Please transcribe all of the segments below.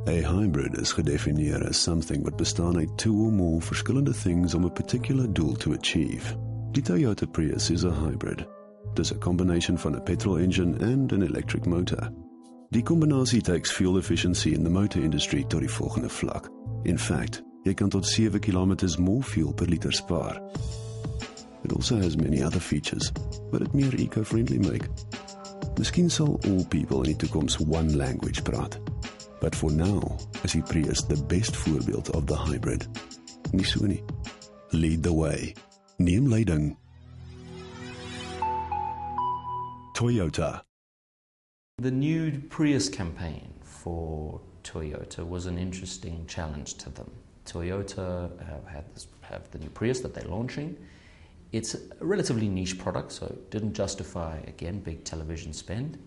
'n hybrid is gedefinieer as something wat bestaan uit two or more verskillende things om a particular doel to achieve. Die Toyota Prius is a hybrid. Dis 'n combination van 'n petrol engine and an electric motor. Die kombinasie takes fuel efficiency in the motor industry tot die volgende vlak. In fact, jy kan tot 7 kilometers more fuel per liter spaar. It also has many other features, wat dit meer eco-friendly maak. Miskien sal all people in die toekoms one language praat. But for now, is die Prius the best voorbeeld of the hybrid. Nie so nie. Lead the way. Neem leiding. Toyota. The new Prius campaign for Toyota was an interesting challenge to them. Toyota have the new Prius that they're launching. It's a relatively niche product, so it didn't justify, again, big television spend.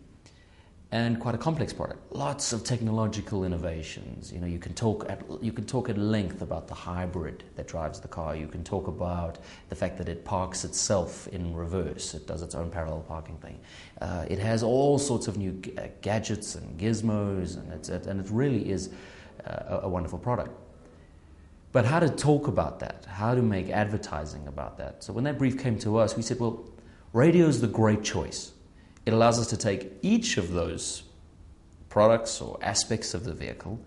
And quite a complex product. Lots of technological innovations. You know, you can talk at length about the hybrid that drives the car. You can talk about the fact that it parks itself in reverse. It does its own parallel parking thing. It has all sorts of new gadgets and gizmos, and it really is a wonderful product. But how to talk about that? How to make advertising about that? So when that brief came to us, we said, well, radio is the great choice. It allows us to take each of those products or aspects of the vehicle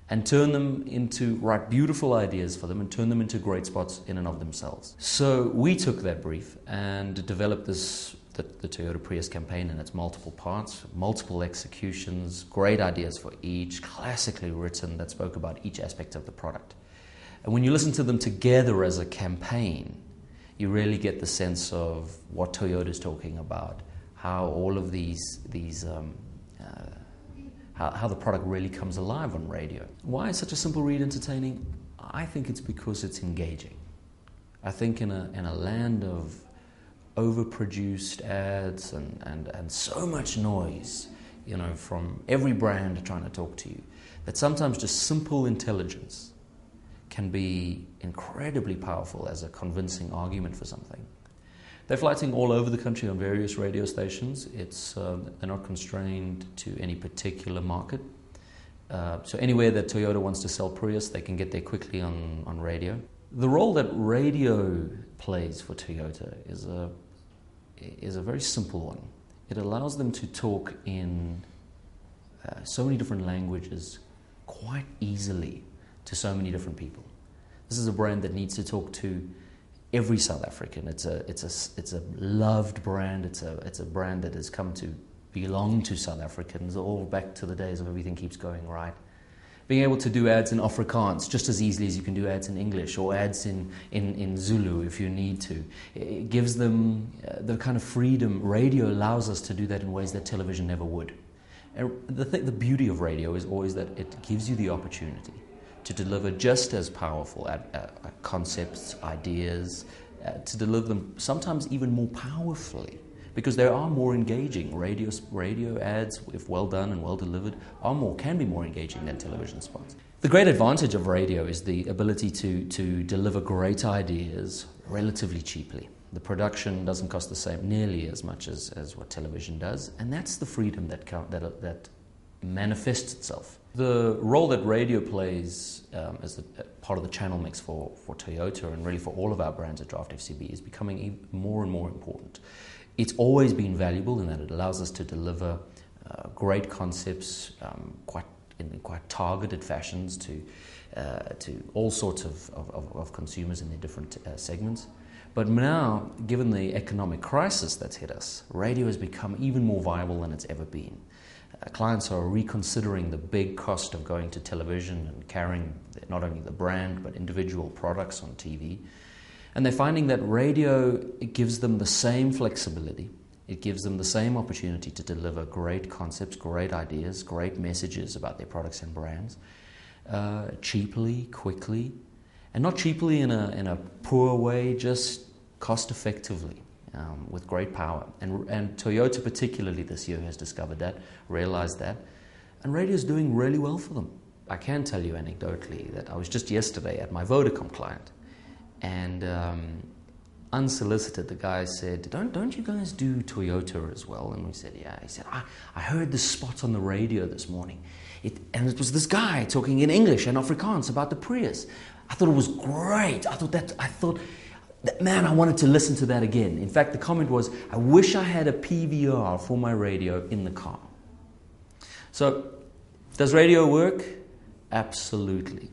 and turn them into, write beautiful ideas for them and turn them into great spots in and of themselves. So we took that brief and developed the Toyota Prius campaign in its multiple parts, multiple executions, great ideas for each, classically written that spoke about each aspect of the product. And when you listen to them together as a campaign, you really get the sense of what Toyota is talking about, how all of how the product really comes alive on radio. Why is such a simple read entertaining? I think it's because it's engaging. I think in a land of overproduced ads and so much noise, you know, from every brand trying to talk to you, that sometimes just simple intelligence can be incredibly powerful as a convincing argument for something. They're flighting all over the country on various radio stations. They're not constrained to any particular market. So anywhere that Toyota wants to sell Prius, they can get there quickly on radio. The role that radio plays for Toyota is a very simple one. It allows them to talk in so many different languages quite easily to so many different people. This is a brand that needs to talk to every South African. It's a loved brand. It's a brand that has come to belong to South Africans all back to the days of everything keeps going right. Being able to do ads in Afrikaans just as easily as you can do ads in English or ads in Zulu if you need to. It gives them the kind of freedom. Radio allows us to do that in ways that television never would. And the beauty of radio is always that it gives you the opportunity to deliver just as powerful concepts, ideas, to deliver them sometimes even more powerfully, because they are more engaging. Radio ads, if well done and well delivered, can be more engaging than television spots. The great advantage of radio is the ability to deliver great ideas relatively cheaply. The production doesn't cost the same, nearly as much as what television does, and that's the freedom that manifests itself. The role that radio plays as a part of the channel mix for Toyota and really for all of our brands at Draft FCB is becoming more and more important. It's always been valuable in that it allows us to deliver great concepts in quite targeted fashions to all sorts of consumers in their different segments. But now, given the economic crisis that's hit us, radio has become even more viable than it's ever been. Clients are reconsidering the big cost of going to television and carrying not only the brand but individual products on TV. And they're finding that radio, it gives them the same flexibility. It gives them the same opportunity to deliver great concepts, great ideas, great messages about their products and brands, cheaply, quickly, and not cheaply in a poor way, just cost effectively. With great power. And Toyota particularly this year has discovered that, realized that, and radio is doing really well for them. I can tell you anecdotally that I was just yesterday at my Vodacom client, and unsolicited, the guy said, don't you guys do Toyota as well? And we said, yeah. He said, I heard this spot on the radio this morning. And it was this guy talking in English and Afrikaans about the Prius. I thought it was great. I thought that, man, I wanted to listen to that again. In fact, the comment was, I wish I had a PVR for my radio in the car. So, does radio work? Absolutely.